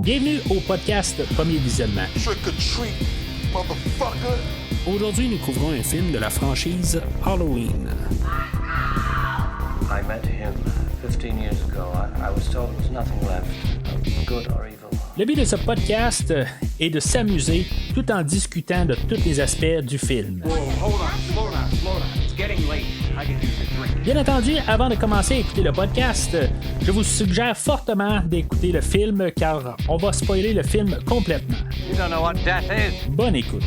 Bienvenue au podcast Premier Visionnement. Aujourd'hui, nous couvrons un film de la franchise Halloween. I met him 15 years ago. I was told there was nothing left, good or evil. Le but de ce podcast est de s'amuser tout en discutant de tous les aspects du film. Bien entendu, avant de commencer à écouter le podcast, je vous suggère fortement d'écouter le film car on va spoiler le film complètement. Bonne écoute.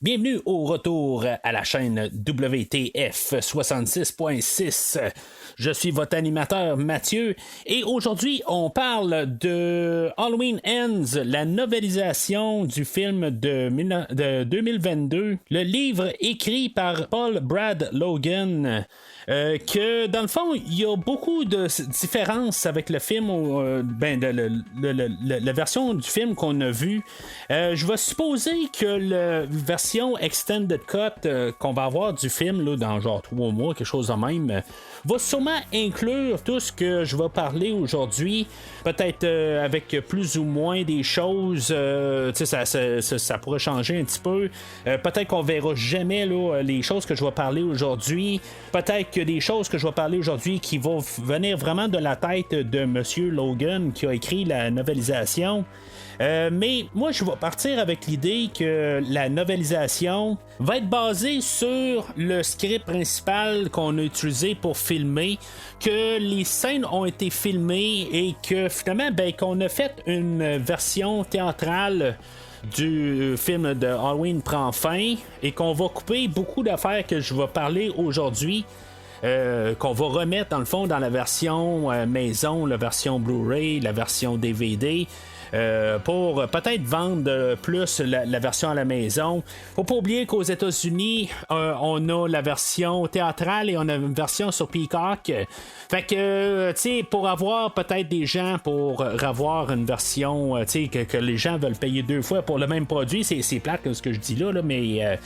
Bienvenue au retour à la chaîne WTF 66.6. Je suis votre animateur Mathieu et aujourd'hui on parle de Halloween Ends, la novélisation du film de 2022, le livre écrit par Paul Brad Logan. Que dans le fond, il y a beaucoup de différences avec le film, la version du film qu'on a vu. Je vais supposer que la version Extended Cut qu'on va avoir du film là, dans genre 3 mois, quelque chose de même, va sûrement inclure tout ce que je vais parler aujourd'hui, peut-être avec plus ou moins des choses, ça pourrait changer un petit peu. Peut-être qu'on verra jamais là, les choses que je vais parler aujourd'hui. Peut-être que des choses que je vais parler aujourd'hui qui vont venir vraiment de la tête de Monsieur Logan qui a écrit la novélisation. Mais moi, je vais partir avec l'idée que la novélisation va être basée sur le script principal qu'on a utilisé pour filmer, que les scènes ont été filmées et que finalement, qu'on a fait une version théâtrale du film de Halloween prend fin et qu'on va couper beaucoup d'affaires que je vais parler aujourd'hui. Qu'on va remettre dans le fond dans la version maison, la version Blu-ray, la version DVD. Pour peut-être vendre plus la version à la maison. Faut pas oublier qu'aux États-Unis, on a la version théâtrale et on a une version sur Peacock. Fait que, tu sais, pour avoir peut-être des gens pour avoir une version, tu sais, que les gens veulent payer 2 fois pour le même produit, c'est plate que ce que je dis là, mais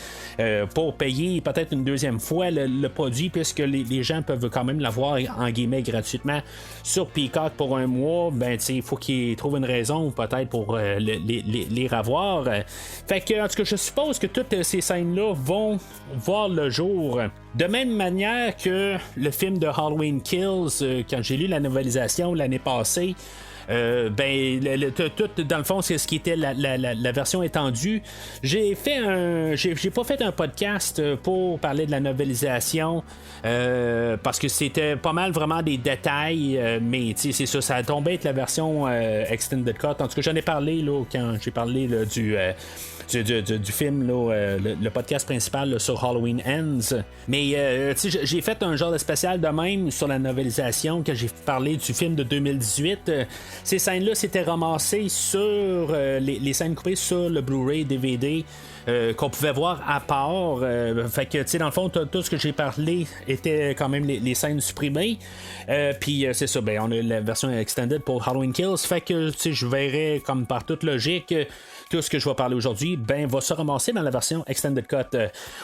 pour payer peut-être une 2e fois le produit, puisque les gens peuvent quand même l'avoir en guillemets gratuitement sur Peacock pour 1 mois, tu sais, il faut qu'ils trouvent une raison peut-être pour les revoir. Fait que, en tout cas, je suppose que toutes ces scènes-là vont voir le jour. De même manière que le film de Halloween Kills, quand j'ai lu la novélisation l'année passée, tout dans le fond c'est ce qui était la version étendue. J'ai pas fait un podcast pour parler de la novélisation parce que c'était pas mal vraiment des détails, mais c'est ça a tombé être la version Extended Cut. En tout cas, j'en ai parlé là, quand j'ai parlé là, du film, là, le podcast principal là, sur Halloween Ends. Mais j'ai fait un genre de spécial de même sur la novélisation quand j'ai parlé du film de 2018. Ces scènes-là s'étaient ramassées sur les scènes coupées sur le Blu-ray DVD. Qu'on pouvait voir à part. Fait que, tu sais, dans le fond, tout ce que j'ai parlé était quand même les scènes supprimées. Puis, c'est ça, on a la version extended pour Halloween Kills. Fait que, tu sais, je verrais, comme par toute logique, tout ce que je vais parler aujourd'hui, va se ramasser dans la version Extended Cut.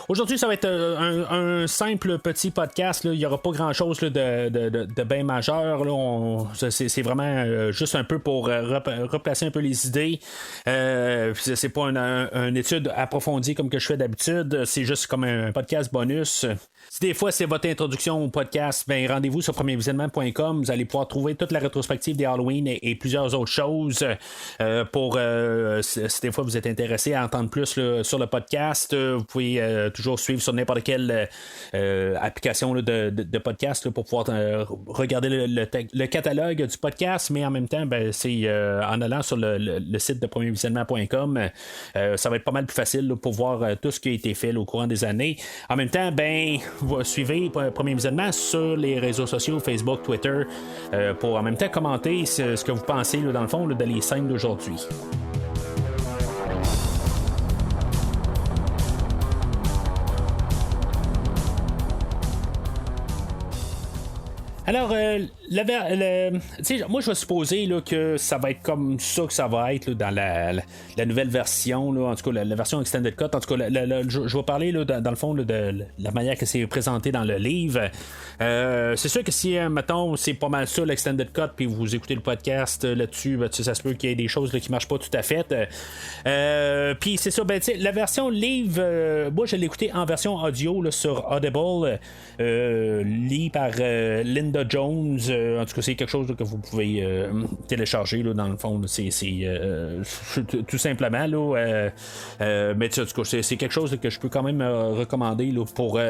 Aujourd'hui, ça va être un simple petit podcast. Là. Il n'y aura pas grand-chose là, de bien majeur. Là. C'est vraiment juste un peu pour replacer un peu les idées. C'est pas une étude approfondie comme que je fais d'habitude. C'est juste comme un podcast bonus. Si des fois c'est votre introduction au podcast, rendez-vous sur premiervisionnement.com. Vous allez pouvoir trouver toute la rétrospective des Halloween et plusieurs autres choses pour si des fois vous êtes intéressé à entendre plus là, sur le podcast. Vous pouvez toujours suivre sur n'importe quelle application là, de podcast là, pour pouvoir regarder le catalogue du podcast, mais en même temps c'est en allant sur le site de premiervisionnement.com, ça va être pas mal plus facile là, pour voir tout ce qui a été fait là, au courant des années. En même temps, vous suivez Premier Visionnement sur les réseaux sociaux, Facebook, Twitter, pour en même temps commenter ce que vous pensez là, dans le fond là, de les scènes d'aujourd'hui. Alors, moi, je vais supposer là, que ça va être comme ça que ça va être là, dans la nouvelle version, là, en tout cas, la version Extended Cut. En tout cas, je vais parler là, dans le fond là, de la manière que c'est présenté dans le livre. C'est sûr que si, mettons, c'est pas mal ça, l'Extended Cut, puis vous écoutez le podcast là-dessus, ben, ça se peut qu'il y ait des choses là, qui marchent pas tout à fait. Puis c'est ça, ben, la version livre, moi, je l'ai écouté en version audio là, sur Audible, lit par Linda Jones. En tout cas, c'est quelque chose là, que vous pouvez télécharger là, dans le fond. C'est tout simplement là. Mais en tout cas, c'est quelque chose là, que je peux quand même recommander là, pour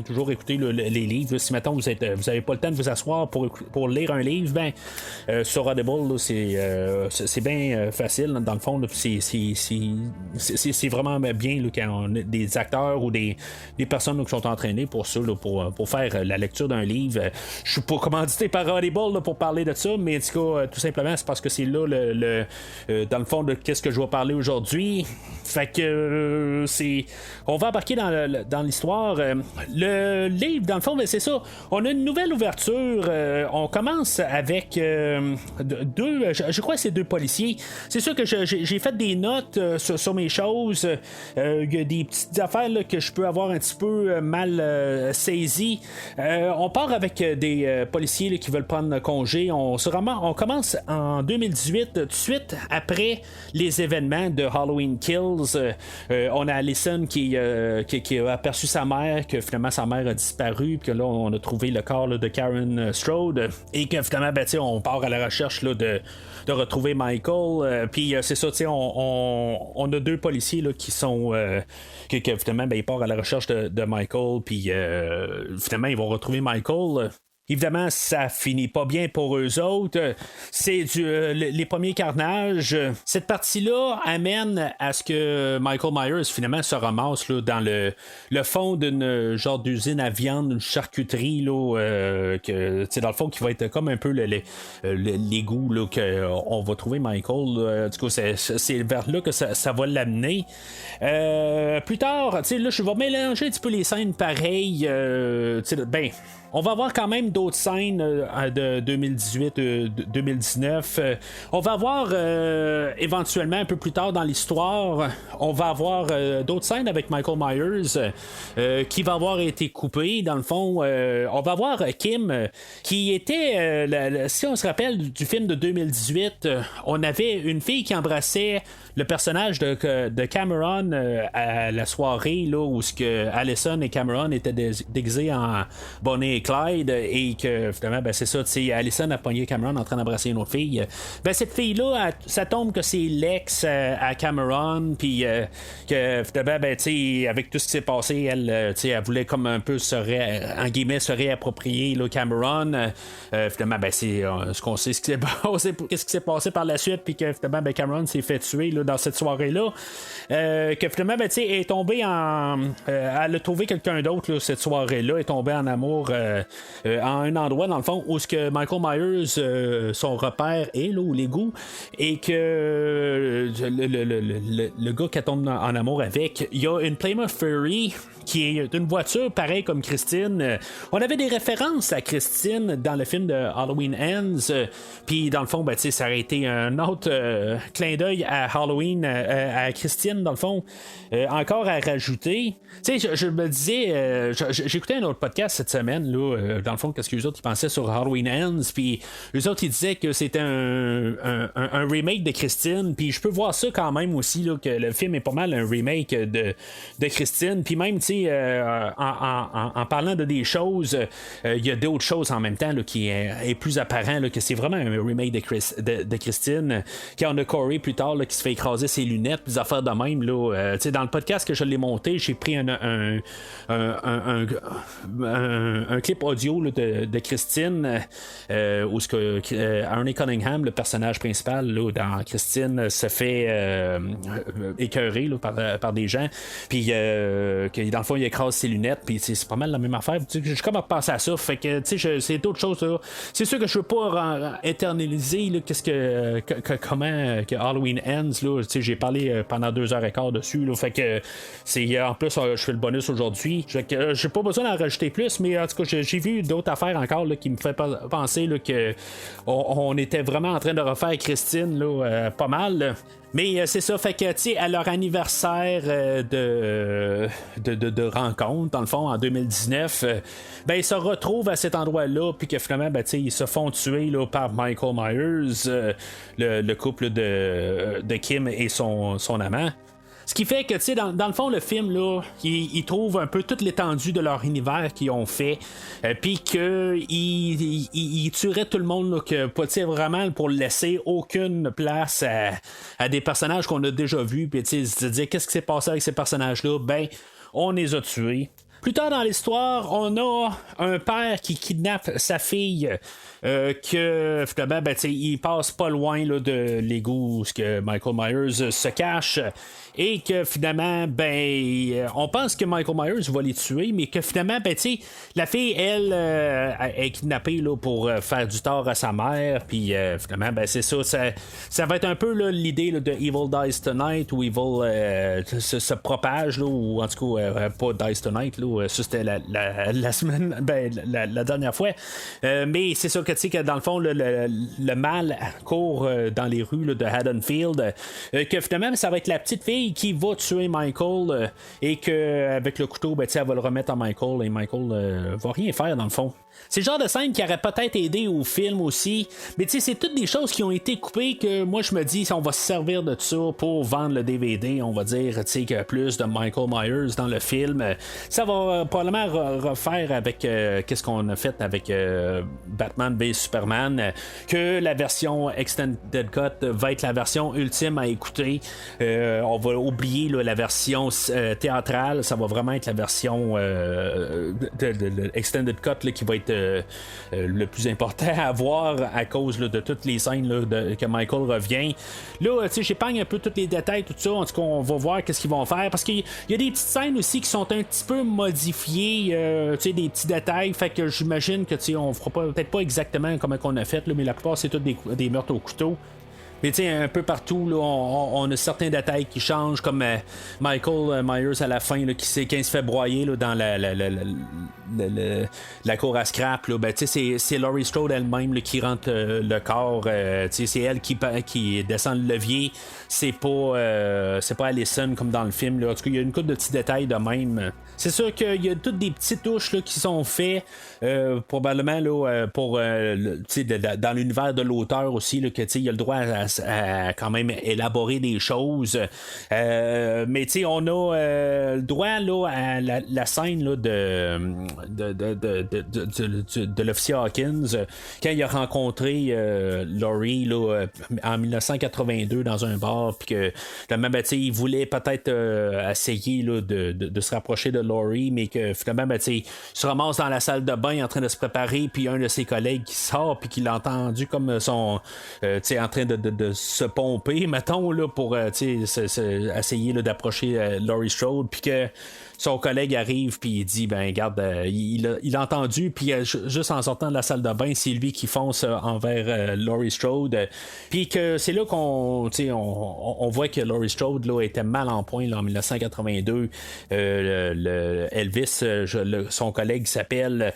toujours écouter là, les livres. Là. Si maintenant vous n'avez pas le temps de vous asseoir pour lire un livre, ben sur Audible, là, c'est bien facile. Dans le fond, là, c'est vraiment bien là, quand on a des acteurs ou des personnes là, qui sont entraînées pour ça, là, pour faire la lecture d'un livre. Je suis pas commandité par Audible là, pour parler de ça, mais en tout cas, tout simplement, c'est parce que c'est là dans le fond de qu'est-ce que je vais parler aujourd'hui. Fait que on va embarquer dans l'histoire. Le livre, dans le fond, c'est ça. On a une nouvelle ouverture. On commence avec deux. Je crois que c'est deux policiers. C'est sûr que j'ai fait des notes sur mes choses. Il y a des petites affaires là, que je peux avoir un petit peu mal saisies. On part avec des policiers là, qui veulent prendre congé. On commence en 2018, tout de suite après les événements de Halloween Kills. On a Allison qui a aperçu sa mère, que finalement sa mère a disparu, puis que là on a trouvé le corps là, de Karen Strode, et que finalement on part à la recherche là, de retrouver Michael. Puis c'est ça, on a deux policiers là, qui sont que finalement ils partent à la recherche de Michael, puis finalement ils vont retrouver Michael. Évidemment, ça finit pas bien pour eux autres. C'est les premiers carnages. Cette partie-là amène à ce que Michael Myers, finalement, se ramasse là, dans le fond d'une genre d'usine à viande, une charcuterie, là, dans le fond, qui va être comme un peu l'égout là, qu'on va trouver Michael. Du coup, c'est vers là que ça va l'amener. Plus tard, là, je vais mélanger un petit peu les scènes pareilles. On va avoir quand même d'autres scènes de 2018-2019. On va avoir éventuellement un peu plus tard dans l'histoire, on va avoir d'autres scènes avec Michael Myers qui va avoir été coupé. Dans le fond, on va avoir Kim qui était, si on se rappelle du film de 2018, on avait une fille qui embrassait le personnage de Cameron à la soirée là, où Allison et Cameron étaient déguisés en Bonnie et Clyde, et que finalement c'est ça, Allison a pogné Cameron en train d'embrasser une autre fille. Cette fille-là, ça tombe que c'est l'ex à Cameron, puis que finalement avec tout ce qui s'est passé, elle voulait comme un peu se réapproprier là, Cameron. Finalement c'est ce qu'on sait, qu'est-ce qui s'est passé par la suite, puis que finalement Cameron s'est fait tuer là, dans cette soirée-là. Que finalement est tombée elle a trouvé quelqu'un d'autre là, cette soirée-là, est tombée en amour en un endroit dans le fond où ce que Michael Myers son repère est là, ou l'égout, et que le gars qui tombe en amour avec, il y a une Plymouth Fury qui est une voiture pareille comme Christine. On avait des références à Christine dans le film de Halloween Ends, puis dans le fond ça aurait été un autre clin d'œil à Halloween, à Christine dans le fond, encore à rajouter. Je me disais, j'écoutais un autre podcast cette semaine là, dans le fond, qu'est-ce que les autres ils pensaient sur Halloween Ends, puis les autres ils disaient que c'était un remake de Christine, puis je peux voir ça quand même aussi là, que le film est pas mal un remake de Christine, puis même en parlant de des choses, il y a d'autres choses en même temps là, qui est plus apparent là, que c'est vraiment un remake de Christine. Quand on a Corey plus tard là, qui se fait écraser ses lunettes, des affaires de même là, dans le podcast que je l'ai monté, j'ai pris un clip audio là, de Christine où Arnie Cunningham, le personnage principal là, dans Christine, se fait écœurer là, par des gens, puis que dans le fond il écrase ses lunettes, puis c'est pas mal la même affaire. Je suis comme à penser à ça, fait que c'est d'autres choses là. C'est sûr que je veux pas internaliser là, comment que Halloween Ends là, j'ai parlé pendant 2h15 dessus là, fait que c'est en plus je fais le bonus aujourd'hui, j'ai pas besoin d'en rajouter plus, mais en tout cas j'ai vu d'autres affaires encore là, qui me fait penser là, que on était vraiment en train de refaire Christine là, pas mal là. Mais c'est ça, fait que, tu sais, à leur anniversaire de rencontre, dans le fond, en 2019, ben, ils se retrouvent à cet endroit-là, puis que finalement, ben, tu sais, ils se font tuer là, par Michael Myers, le couple de Kim et son amant. Ce qui fait que, tu sais, dans le fond, le film, là, il trouve un peu toute l'étendue de leur univers qu'ils ont fait, puis qu'il tuerait tout le monde, là, que, tu sais, vraiment pour laisser aucune place à des personnages qu'on a déjà vus, puis, tu sais, se dire qu'est-ce qui s'est passé avec ces personnages-là, ben, on les a tués. Plus tard dans l'histoire, on a un père qui kidnappe sa fille, que finalement, ben, il passe pas loin là, de l'égout où que Michael Myers se cache. Et que finalement, ben, on pense que Michael Myers va les tuer, mais que finalement, ben, la fille, elle, est kidnappée là, pour faire du tort à sa mère. Puis finalement, ben, c'est ça. Ça va être un peu là, l'idée là, de Evil Dies Tonight, où Evil se propage, là, ou en tout cas, pas Dies Tonight, là, ça c'était la semaine, ben, la dernière fois. Mais c'est ça que tu sais que dans le fond, le mal court dans les rues là, de Haddonfield. Que finalement, ça va être la petite fille qui va tuer Michael et qu'avec le couteau, ben, elle va le remettre à Michael et Michael va rien faire dans le fond. C'est le genre de scène qui aurait peut-être aidé au film aussi, mais c'est toutes des choses qui ont été coupées que moi je me dis on va se servir de ça pour vendre le DVD, on va dire que plus de Michael Myers dans le film. Ça va probablement refaire avec qu'est-ce qu'on a fait avec Batman v Superman, que la version Extended Cut va être la version ultime à écouter. On va oublier là, la version théâtrale, ça va vraiment être la version de Extended Cut là, qui va être le plus important à voir à cause là, de toutes les scènes là, que Michael revient. Là, j'épargne un peu tous les détails, tout ça. En tout cas, on va voir qu'est-ce qu'ils vont faire parce qu'il y a des petites scènes aussi qui sont un petit peu modifiées, des petits détails. Fait que j'imagine que on fera peut-être pas exactement comme on a fait, là, mais la plupart c'est tous des meurtres au couteau. Mais tu sais, un peu partout, là, on a certains détails qui changent, comme Michael Myers à la fin, là, qui se fait broyer là, dans la cour à scrap. Là, ben, c'est Laurie Strode elle-même là, qui rentre le corps. C'est elle qui descend le levier. C'est pas Allison comme dans le film. Là. En tout cas, il y a une couple de petits détails de même. C'est sûr qu'il y a toutes des petites touches là, qui sont faites probablement là, pour dans l'univers de l'auteur aussi, là, que il y a le droit à quand même élaborer des choses. Mais on a le droit là, à la scène là, de l'officier Hawkins quand il a rencontré Laurie là, en 1982 dans un bar, puis que il voulait peut-être essayer là, de se rapprocher de Laurie, mais que finalement il se ramasse dans la salle de bain en train de se préparer, puis un de ses collègues qui sort puis qui l'a entendu comme son en train de se pomper mettons là, pour essayer là, d'approcher Laurie Strode, puis que son collègue arrive puis il dit ben regarde, il a entendu, puis juste en sortant de la salle de bain c'est lui qui fonce envers Laurie Strode, puis que c'est là qu'on on voit que Laurie Strode là, était mal en point là, en 1982. Elvis, son collègue s'appelle,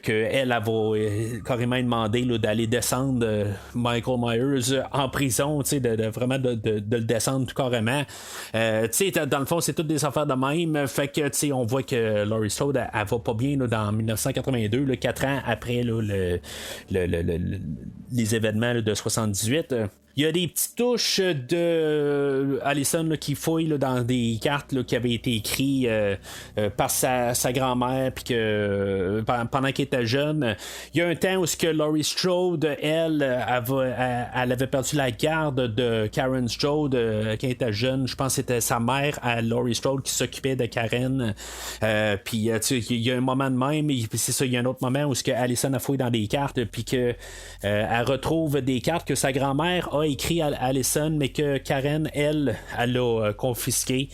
qu'elle va carrément demandé là, d'aller descendre Michael Myers en prison, vraiment de le descendre tout carrément. Dans le fond c'est toutes des affaires de même, fait que on voit que Laurie Strode elle va pas bien là, dans 1982, là, 4 ans après là, les événements là, de 78. Il y a des petites touches de Allison là, qui fouille là, dans des cartes là, qui avaient été écrites par sa grand-mère, puis que pendant qu'elle était jeune, il y a un temps où ce que Laurie Strode, elle avait perdu la garde de Karen Strode quand elle était jeune. Je pense que c'était sa mère à Laurie Strode qui s'occupait de Karen. Puis il y a un moment de même, c'est ça, il y a un autre moment où ce que Allison a fouillé dans des cartes, puis que elle retrouve des cartes que sa grand-mère a écrit à Allison, mais que Karen, elle l'a confisqué,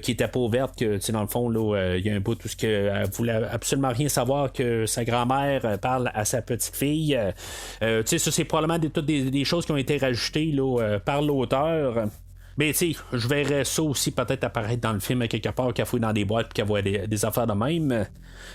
qui était pas ouverte, que dans le fond, là, il y a un bout où elle voulait absolument rien savoir que sa grand-mère parle à sa petite fille. Ça, c'est probablement toutes des choses qui ont été rajoutées là, par l'auteur. Mais tu sais, je verrais ça aussi peut-être apparaître dans le film quelque part, qu'elle fouille dans des boîtes puis qu'elle voit des affaires de même.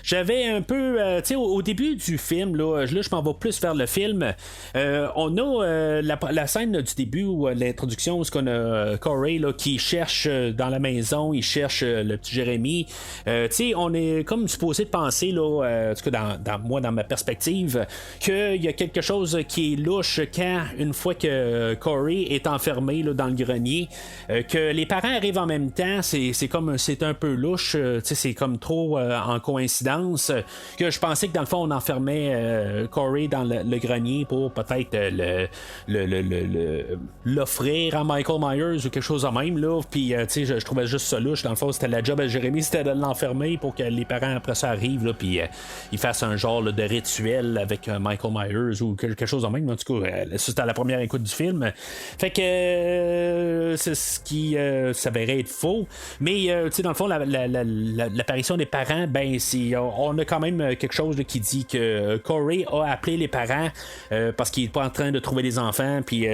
J'avais un peu, tu sais, au début du film, là je m'en vais plus vers le film. On a la scène du début où l'introduction, où qu'on a Corey là, qui cherche dans la maison, il cherche le petit Jérémy. Tu sais, on est comme supposé de penser, là, en tout cas dans ma perspective, qu'il y a quelque chose qui est louche quand, une fois que Corey est enfermé là, dans le grenier, que les parents arrivent en même temps, c'est un peu louche, tu sais, c'est comme trop en coïncidence, que je pensais que dans le fond on enfermait Corey dans le grenier pour peut-être l'offrir à Michael Myers ou quelque chose de même là, puis tu sais, je trouvais juste ça louche. Dans le fond, c'était la job à Jérémy, c'était de l'enfermer pour que les parents après ça arrivent là, puis ils fassent un genre là, de rituel avec Michael Myers ou quelque chose de même. En tout cas, c'était à la première écoute du film. Fait que c'est ce qui s'avérait être faux. Mais tu sais, dans le fond, l'apparition des parents, ben on a quand même quelque chose là, qui dit que Corey a appelé les parents parce qu'il est pas en train de trouver des enfants, puis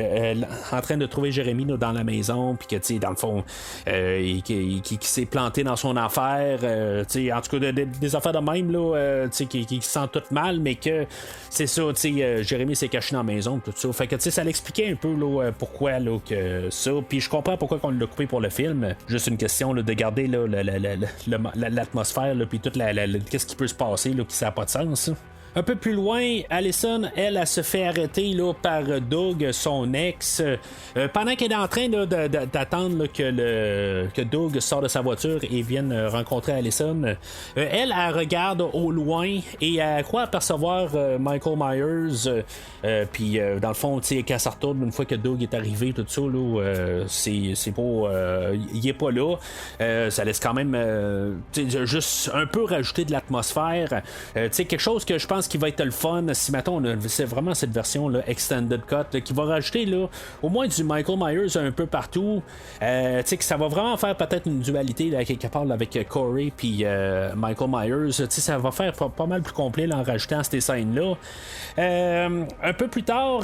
en train de trouver Jérémy là, dans la maison, puis que tu sais, dans le fond, qui s'est planté dans son affaire, tu sais, en tout cas des affaires de même là, tu sais, qui se sent tout mal, mais que c'est ça, tu sais, Jérémy s'est caché dans la maison, tout ça. Fait que tu sais, ça l'expliquait un peu là, pourquoi là, que ça. Puis je comprends pourquoi on l'a coupé pour le film. Juste une question là, de garder là, l'atmosphère, puis toute qu'est-ce qui peut se passer là, qui ça n'a pas de sens. Un peu plus loin, Allison, elle se fait arrêter là, par Doug, son ex, pendant qu'elle est en train là, d'attendre là, que Doug sorte de sa voiture et vienne rencontrer Allison. Elle regarde au loin et elle croit apercevoir Michael Myers. Puis dans le fond, quand ça retourne une fois que Doug est arrivé, tout ça, là, c'est pas, il est pas là. Ça laisse quand même juste un peu rajouter de l'atmosphère. Quelque chose que je pense qui va être le fun si maintenant c'est vraiment cette version là, extended cut là, qui va rajouter là, au moins du Michael Myers un peu partout, que ça va vraiment faire peut-être une dualité là, quelque part là, avec Corey puis Michael Myers, ça va faire pas mal plus complet là, en rajoutant ces scènes là. Un peu plus tard,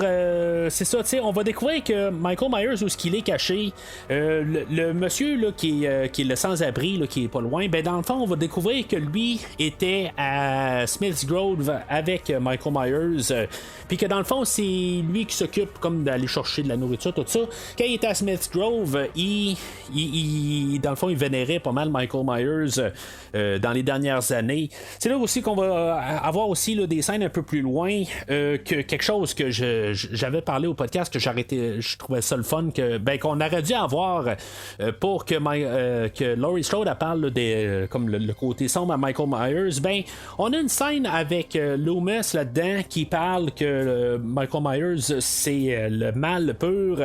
c'est ça, on va découvrir que Michael Myers, où ce qu'il est caché, le monsieur là, qui est le sans-abri là, qui est pas loin, ben dans le fond on va découvrir que lui était à Smith's Grove avec Michael Myers, puis que dans le fond c'est lui qui s'occupe comme d'aller chercher de la nourriture, tout ça. Quand il était à Smith's Grove, dans le fond il vénérait pas mal Michael Myers dans les dernières années. C'est là aussi qu'on va avoir aussi là, des scènes un peu plus loin, que quelque chose que j'avais parlé au podcast, que je trouvais ça le fun, qu'on aurait dû avoir pour que Laurie Strode parle là, comme le côté sombre à Michael Myers. Ben on a une scène avec Loomis là-dedans qui parle que Michael Myers c'est le mal pur.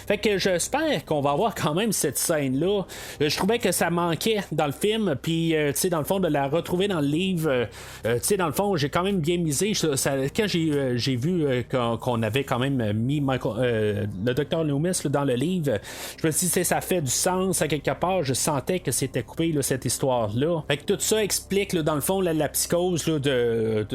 Fait que j'espère qu'on va avoir quand même cette scène-là. Je trouvais que ça manquait dans le film, puis dans le fond de la retrouver dans le livre, dans le fond j'ai quand même bien misé. Quand j'ai vu qu'on avait quand même mis le Dr Loomis là, dans le livre, je me suis dit ça fait du sens à quelque part. Je sentais que c'était coupé là, cette histoire-là. Fait que tout ça explique là, dans le fond la psychose là, de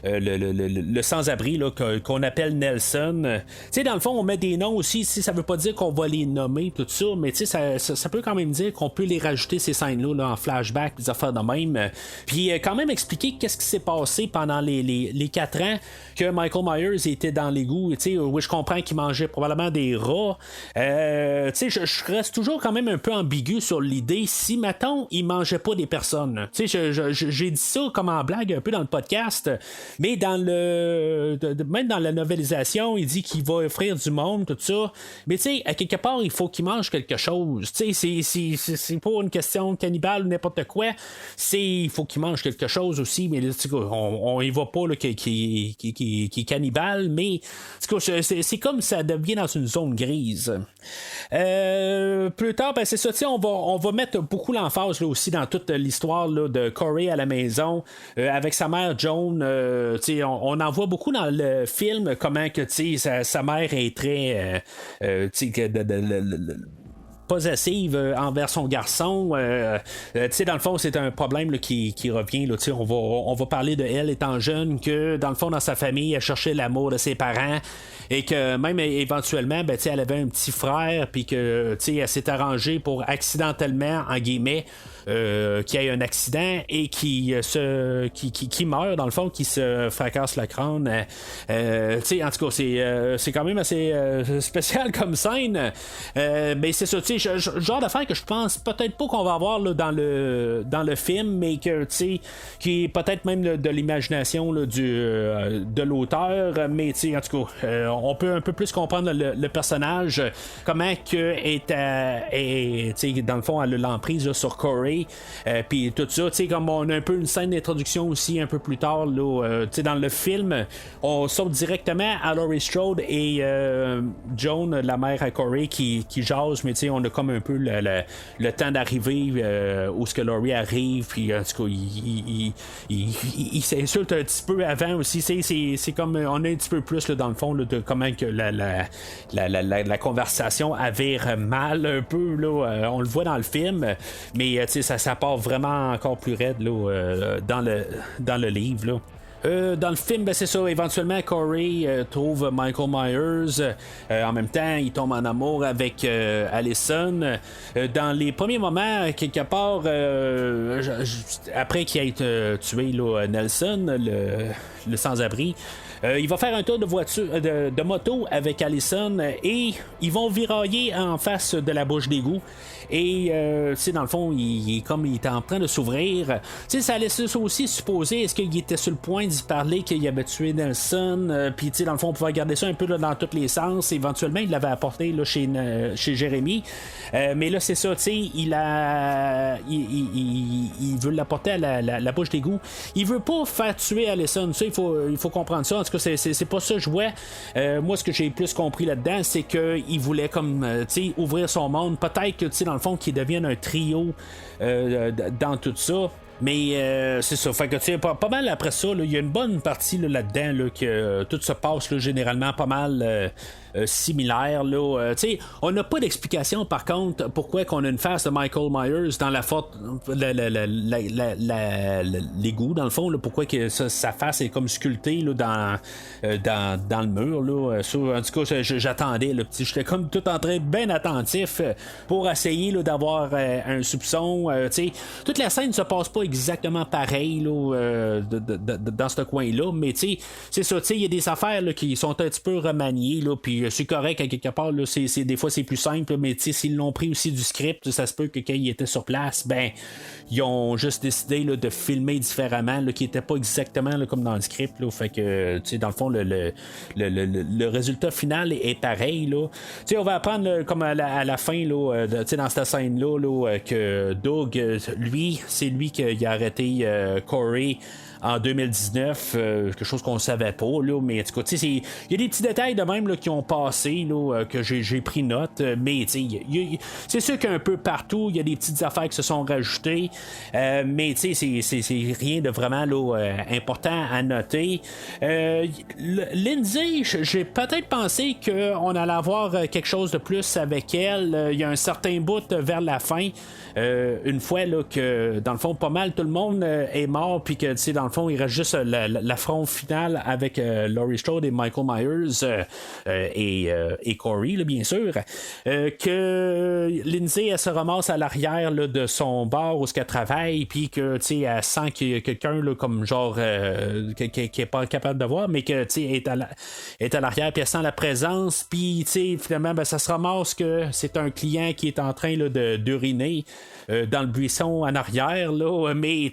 le sans-abri là, qu'on appelle Nelson. Dans le fond on met des noms aussi, ça veut pas dire qu'on va les nommer tout ça, mais ça peut quand même dire qu'on peut les rajouter ces scènes-là là, en flashback, des affaires de même, puis quand même expliquer qu'est-ce qui s'est passé pendant les 4 ans que Michael Myers était dans l'égout. Oui, je comprends qu'il mangeait probablement des rats. Je reste toujours quand même un peu ambigu sur l'idée si mettons il mangeait pas des personnes. J'ai dit ça comme en blague un peu dans le podcast, mais même dans la novélisation il dit qu'il va offrir du monde, tout ça, mais à quelque part il faut qu'il mange quelque chose. C'est pas une question de cannibale ou n'importe quoi, il faut qu'il mange quelque chose aussi, mais là, on y va pas là, qui est cannibale, mais c'est comme ça devient dans une zone grise. Plus tard, c'est ça, on va mettre beaucoup l'emphase là, aussi dans toute l'histoire là, de Corey à la maison, avec sa mère Joan. On en voit beaucoup dans le film comment que sa mère est très possessive envers son garçon. Tu sais, dans le fond, c'est un problème là, qui revient. Là, on va parler de elle étant jeune, que dans le fond, dans sa famille, elle cherchait l'amour de ses parents. Et que même éventuellement, ben, elle avait un petit frère, puis que elle s'est arrangée pour accidentellement, en guillemets, qu'il y ait un accident et qui meurt, dans le fond, qui se fracasse le crâne. En tout cas, c'est quand même assez spécial comme scène. Mais c'est ça, genre d'affaire que je pense peut-être pas qu'on va avoir là, dans le film, mais que qui est peut-être même de l'imagination là, de l'auteur. Mais en tout cas, on peut un peu plus comprendre le personnage, comment que dans le fond, elle a l'emprise là, sur Corey, puis tout ça, comme on a un peu une scène d'introduction aussi un peu plus tard là, dans le film, on saute directement à Laurie Strode et Joan, la mère à Corey, qui jase, mais on a comme un peu le temps d'arriver où ce que Laurie arrive, puis en tout cas il s'insulte un petit peu avant aussi. C'est comme on a un petit peu plus là, dans le fond là, de comment que la conversation avire mal un peu là, on le voit dans le film, mais ça part vraiment encore plus raide là, dans le livre là. Dans le film, c'est ça, éventuellement Corey trouve Michael Myers, en même temps il tombe en amour avec Allison. Dans les premiers moments, quelque part, après qu'il ait tué là, Nelson, le sans-abri, il va faire un tour de voiture de moto avec Allison et ils vont virailler en face de la bouche d'égout. Et dans le fond, il est en train de s'ouvrir. Ça laisse aussi supposer, est-ce qu'il était sur le point d'y parler qu'il avait tué Nelson, puis dans le fond on pouvait regarder ça un peu là, dans tous les sens. Éventuellement il l'avait apporté là, chez Jérémy, mais là c'est ça, il veut l'apporter à la bouche d'égout. Il veut pas faire tuer Allison, ça il faut comprendre ça. En tout cas c'est pas ça que je vois. Moi ce que j'ai plus compris là-dedans, c'est qu'il voulait comme ouvrir son monde, peut-être que dans le fond qu'ils deviennent un trio dans tout ça. Mais c'est ça, fait que pas mal après ça, il y a une bonne partie là-dedans là, que tout se passe là, généralement pas mal similaire là. On n'a pas d'explication par contre pourquoi qu'on a une face de Michael Myers dans l'égout dans le fond là, pourquoi que sa face est comme sculptée là, dans le mur là. En tout cas j'attendais, j'étais comme tout en train de bien attentif pour essayer là, d'avoir un soupçon. Toute la scène ne se passe pas exactement pareil là, dans ce coin là, mais c'est ça, il y a des affaires là, qui sont un petit peu remaniées là, puis c'est correct à quelque part là, des fois c'est plus simple là, mais s'ils l'ont pris aussi du script, ça se peut que quand ils étaient sur place, ben ils ont juste décidé là, de filmer différemment là, qui était pas exactement là, comme dans le script là, fait que dans le fond le résultat final est pareil là. On va apprendre là, comme à la fin là, dans cette scène là, que Doug lui c'est lui qui a arrêté Corey en 2019, quelque chose qu'on savait pas là, mais en tout cas il y a des petits détails de même là, qui ont passé là, que j'ai pris note, mais c'est sûr qu'un peu partout il y a des petites affaires qui se sont rajoutées, mais c'est rien de vraiment là, important à noter. Lindsay, j'ai peut-être pensé qu'on allait avoir quelque chose de plus avec elle. Il y a un certain bout vers la fin, une fois là, que dans le fond pas mal tout le monde est mort, puis que dans le fond il reste juste l'affront final avec Laurie Strode et Michael Myers et Corey là, bien sûr, que Lindsay elle se ramasse à l'arrière là, de son bar où elle travaille, puis que elle sent qu'il y a quelqu'un là, comme genre qui est pas capable de voir, mais que est à l'arrière, puis elle sent la présence, puis finalement ça se ramasse que c'est un client qui est en train là, d'uriner dans le buisson en arrière là, mais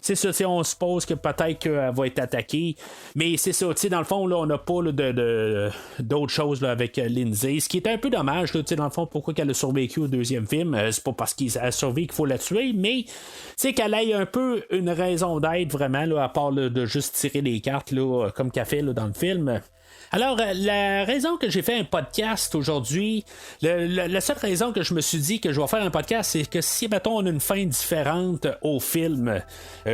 c'est ça, on suppose que peut-être qu'elle va être attaquée, mais c'est ça, dans le fond là, on n'a pas là, d'autres choses là, avec Lindsay, ce qui est un peu dommage là, dans le fond, pourquoi qu'elle a survécu au deuxième film, c'est pas parce qu'elle a survécu qu'il faut la tuer, mais qu'elle ait un peu une raison d'être vraiment là, à part là, de juste tirer les cartes là, comme qu'elle fait là, dans le film. Alors, la raison que j'ai fait un podcast aujourd'hui, la seule raison que je me suis dit que je vais faire un podcast, c'est que si, mettons, on a une fin différente au film,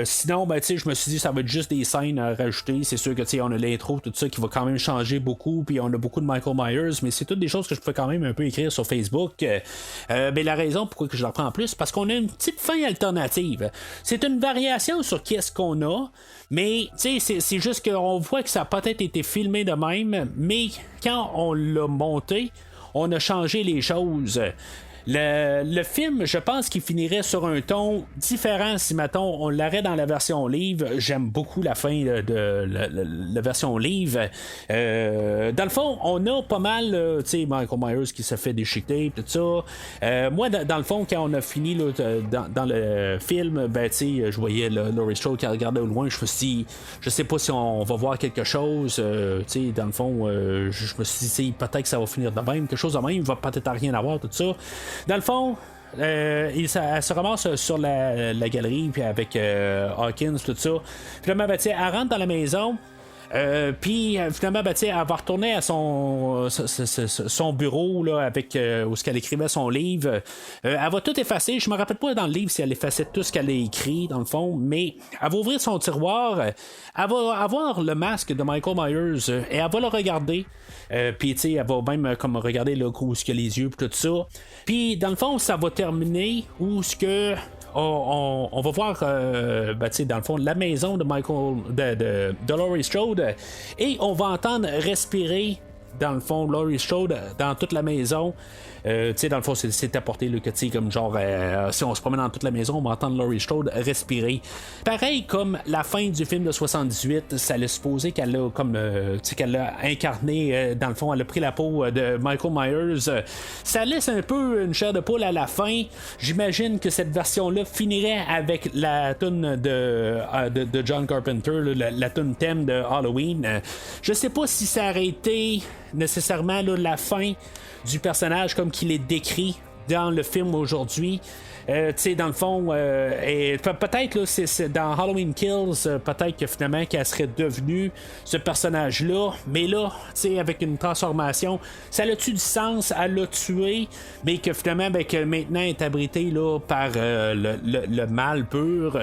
sinon, ben, tu sais, je me suis dit, ça va être juste des scènes à rajouter. C'est sûr que, tu sais, on a l'intro, tout ça, qui va quand même changer beaucoup, puis on a beaucoup de Michael Myers, mais c'est toutes des choses que je peux quand même un peu écrire sur Facebook. Mais la raison pourquoi que je la prends en plus, parce qu'on a une petite fin alternative. C'est une variation sur qu'est-ce qu'on a, mais, tu sais, c'est juste qu'on voit que ça a peut-être été filmé de même, mais quand on l'a monté, on a changé les choses. Le film, je pense qu'il finirait sur un ton différent si, mettons, on l'aurait dans la version livre. J'aime beaucoup la fin de la version livre. Dans le fond, on a pas mal, tu sais, Michael Myers qui se fait déchiqueter, tout ça. Moi, dans le fond, quand on a fini là, dans le film, ben, tu sais, je voyais Laurie Strode qui regardait au loin. Je me suis dit, je sais pas si on va voir quelque chose. Tu sais, dans le fond, je me suis dit, peut-être que ça va finir de même, quelque chose de même, il va peut-être rien avoir, tout ça. Dans le fond, elle se ramasse sur la galerie puis avec Hawkins, tout ça. Finalement, ben, elle rentre dans la maison. Puis finalement, ben, elle va retourner à son bureau là, avec où ce qu'elle écrivait son livre. Elle va tout effacer. Je me rappelle pas dans le livre si elle effaçait tout ce qu'elle a écrit dans le fond, mais elle va ouvrir son tiroir. Elle va avoir le masque de Michael Myers et elle va le regarder. Puis tu sais, elle va même comme regarder là, où ce que les yeux puis tout ça. Puis dans le fond, ça va terminer où ce que on va voir ben, dans le fond la maison de Michael de Laurie Strode et on va entendre respirer dans le fond Laurie Strode dans toute la maison. Tu sais, dans le fond, c'est apporté là, que tu sais, comme genre, si on se promène dans toute la maison, on va entendre Laurie Strode respirer. Pareil comme la fin du film de 78, ça laisse supposer qu'elle a comme, tu sais, qu'elle a incarné, dans le fond, elle a pris la peau de Michael Myers. Ça laisse un peu une chair de poule à la fin. J'imagine que cette version-là finirait avec la tune de John Carpenter, là, la tune thème de Halloween. Je sais pas si ça aurait été nécessairement là, la fin du personnage comme qu'il est décrit dans le film aujourd'hui. Tu sais, dans le fond, et peut-être là, c'est dans Halloween Kills, peut-être que finalement qu'elle serait devenue ce personnage-là, mais là, tu sais, avec une transformation, ça a-tu du sens, elle l'a tué, mais que finalement, ben, que maintenant elle est abritée là, par le mal pur,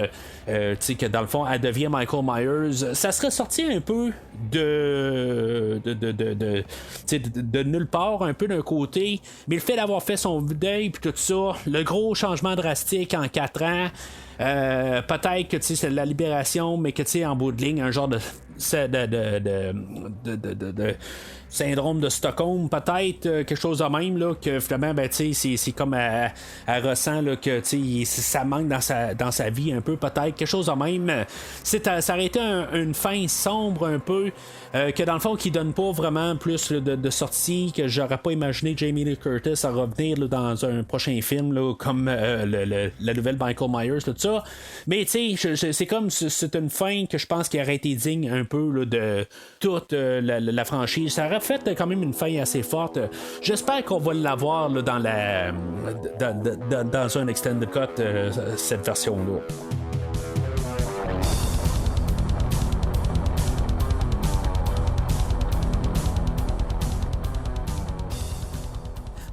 tu sais, que dans le fond, elle devient Michael Myers. Ça serait sorti un peu de nulle part, un peu d'un côté, mais le fait d'avoir fait son deuil puis tout ça, le gros changement drastique en 4 ans, peut-être que c'est la libération, mais que en bout de ligne, un genre de syndrome de Stockholm, peut-être quelque chose de même là, que finalement ben, c'est comme elle ressent là, que ça manque dans sa vie un peu, peut-être quelque chose de même. Ça aurait été une fin sombre un peu, que dans le fond qui donne pas vraiment plus là, de sortie, que j'aurais pas imaginé Jamie Lee Curtis à revenir là, dans un prochain film là, comme la nouvelle Michael Myers, tout ça. Mais c'est comme c'est une fin que je pense qui aurait été digne un peu là, de toute la franchise. Ça aurait fait quand même une fin assez forte. J'espère qu'on va l'avoir là, dans un extended cut, cette version-là.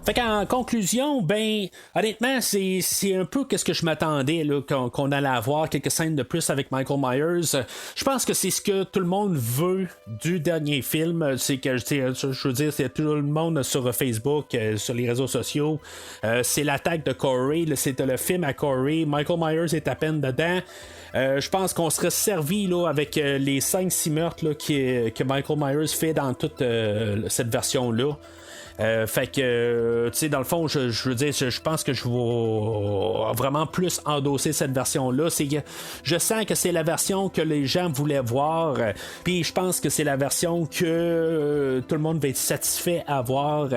Fait qu'en conclusion, ben, honnêtement, c'est un peu qu'est-ce que je m'attendais là, qu'on allait avoir quelques scènes de plus avec Michael Myers. Je pense que c'est ce que tout le monde veut du dernier film. C'est que, je veux dire, c'est tout le monde sur Facebook, sur les réseaux sociaux. C'est l'attaque de Corey. C'est le film à Corey. Michael Myers est à peine dedans. Je pense qu'on serait servi là, avec les 5-6 meurtres là, que Michael Myers fait dans toute cette version-là. Fait que, tu sais, dans le fond, je veux dire, je pense que je vais vraiment plus endosser cette version-là. C'est que je sens que c'est la version que les gens voulaient voir. Puis je pense que c'est la version que tout le monde va être satisfait à voir.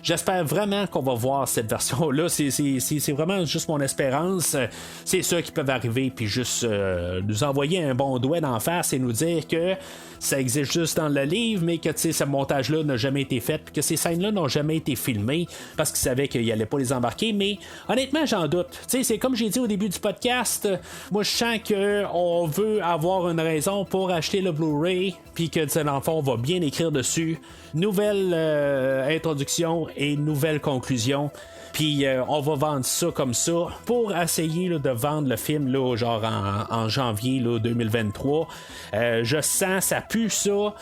J'espère vraiment qu'on va voir cette version-là. C'est vraiment juste mon espérance. C'est ça qui peut arriver, puis juste nous envoyer un bon doigt d'en face et nous dire que ça existe juste dans le livre, mais que ce montage-là n'a jamais été fait, puis que ces scènes-là n'ont jamais été filmés parce qu'ils savaient qu'ils n'allaient pas les embarquer, mais honnêtement, j'en doute. T'sais, c'est comme j'ai dit au début du podcast, moi je sens qu'on veut avoir une raison pour acheter le Blu-ray, puis que dans le fond, on va bien écrire dessus. Nouvelle introduction et nouvelle conclusion. Puis on va vendre ça comme ça pour essayer là, de vendre le film là, genre en janvier là, 2023. Je sens, ça pue ça.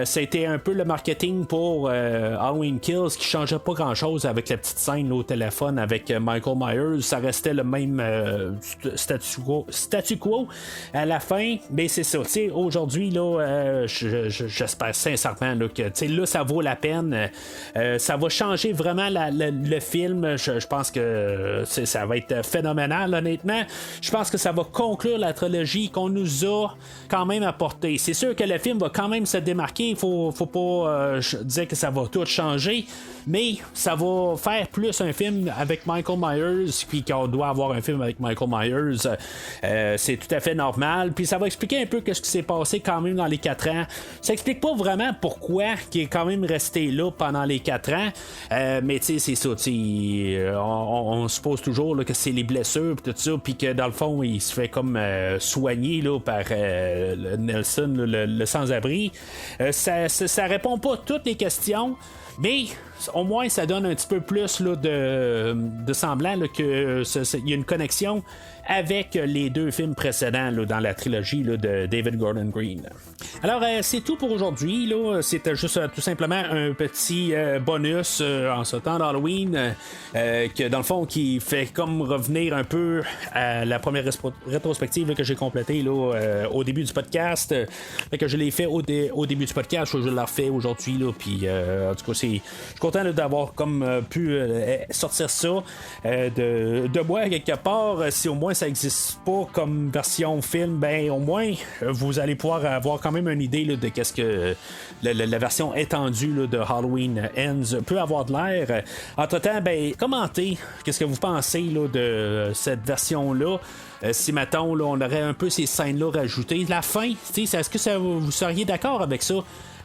C'était un peu le marketing pour Halloween Kills qui changeait pas grand chose avec la petite scène là, au téléphone avec Michael Myers. Ça restait le même statu quo à la fin. Mais c'est ça. Aujourd'hui, là, j'espère sincèrement là, que là, ça vaut la peine. Ça va changer vraiment le film. Je pense que ça va être phénoménal, honnêtement. Je pense que ça va conclure la trilogie qu'on nous a quand même apportée. C'est sûr que le film va quand même se démarquer. Il faut pas dire que ça va tout changer, mais ça va faire plus un film avec Michael Myers, puis qu'on doit avoir un film avec Michael Myers. C'est tout à fait normal. Puis ça va expliquer un peu ce qui s'est passé quand même dans les 4 ans. Ça explique pas vraiment pourquoi il est quand même resté là pendant les 4 ans. Mais tu sais, c'est ça. On suppose toujours là, que c'est les blessures pis tout ça, puis que dans le fond il se fait comme soigner là, par Nelson, le sans-abri. Ça répond pas à toutes les questions, mais au moins ça donne un petit peu plus là, de semblant là, que il y a une connexion avec les 2 films précédents là, dans la trilogie là, de David Gordon Green. Alors c'est tout pour aujourd'hui là. C'était juste tout simplement un petit bonus en ce temps d'Halloween que dans le fond qui fait comme revenir un peu à la première rétrospective là, que j'ai complétée là, au début du podcast. Que je l'ai fait au début du podcast, je l'ai refait aujourd'hui là, puis en tout cas je suis content là, d'avoir comme pu sortir ça de moi quelque part. Si au moins ça n'existe pas comme version film, ben au moins vous allez pouvoir avoir quand même une idée là, de qu'est-ce que la version étendue là, de Halloween Ends peut avoir de l'air. Entre-temps, ben commentez qu'est-ce que vous pensez là, de cette version-là. Si mettons là, on aurait un peu ces scènes-là rajoutées. La fin, est-ce que vous seriez d'accord avec ça?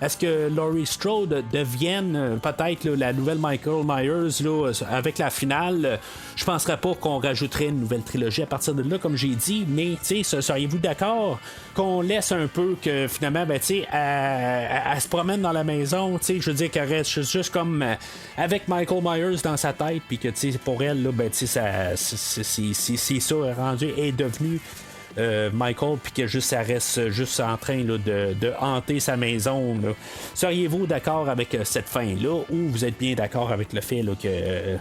Est-ce que Laurie Strode devienne peut-être là, la nouvelle Michael Myers là, avec la finale? Je penserais pas qu'on rajouterait une nouvelle trilogie à partir de là, comme j'ai dit, mais seriez-vous d'accord qu'on laisse un peu que finalement, ben, elle se promène dans la maison, je veux dire qu'elle reste juste comme avec Michael Myers dans sa tête, puis que pour elle, là, ben, c'est ça rendu est devenu Michael, puis que juste ça reste juste en train là, de hanter sa maison là. Seriez-vous d'accord avec cette fin là, ou vous êtes bien d'accord avec le fait là, que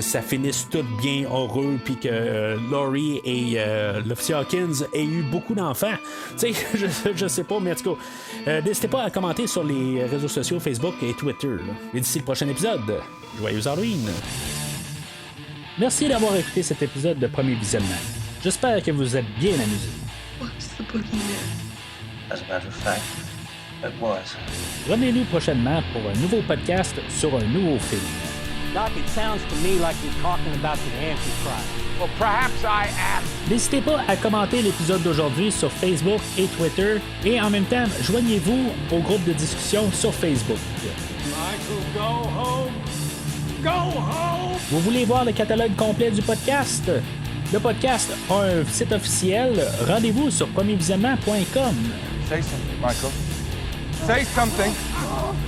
ça finisse tout bien heureux, puis que Laurie et l'officier Hawkins aient eu beaucoup d'enfants? Je sais pas, mais en tout cas n'hésitez pas à commenter sur les réseaux sociaux Facebook et Twitter là. Et d'ici le prochain épisode, joyeux Halloween. Merci d'avoir écouté cet épisode de Premier Visionnement. J'espère que vous êtes bien amusés. What's the boogeyman? As a matter of fact, it was. Revenez-nous prochainement pour un nouveau podcast sur un nouveau film. Doc, it sounds to me like you're talking about the Antichrist. Well, perhaps I am. N'hésitez pas à commenter l'épisode d'aujourd'hui sur Facebook et Twitter, et en même temps, joignez-vous au groupe de discussion sur Facebook. Michael, go home. Go home. Vous voulez voir le catalogue complet du podcast? Le podcast a un site officiel. Rendez-vous sur premiervisionnement.com. Say something, Michael. Say something.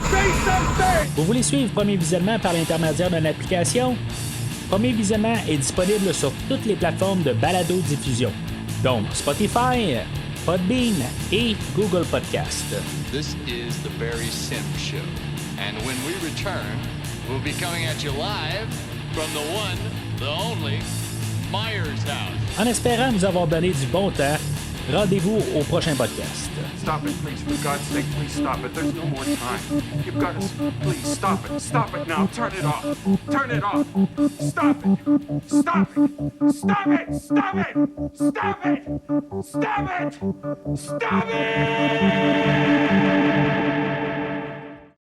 Say something! Vous voulez suivre Premier Visionnement par l'intermédiaire d'une application? Premier Visionnement est disponible sur toutes les plateformes de balado-diffusion, donc Spotify, Podbean et Google Podcast. This is the Barry Simp Show. And when we return, we'll be coming at you live from the one, the only, Myers House. En espérant vous avoir donné du bon temps, rendez-vous au prochain podcast. Stop it, please. For God's sake, please stop it. There's no more time. You've got to... Please, stop it. Stop it now. Turn it off. Turn it off. Stop it. Stop it. Stop it. Stop it. Stop it. Stop it. Stop it.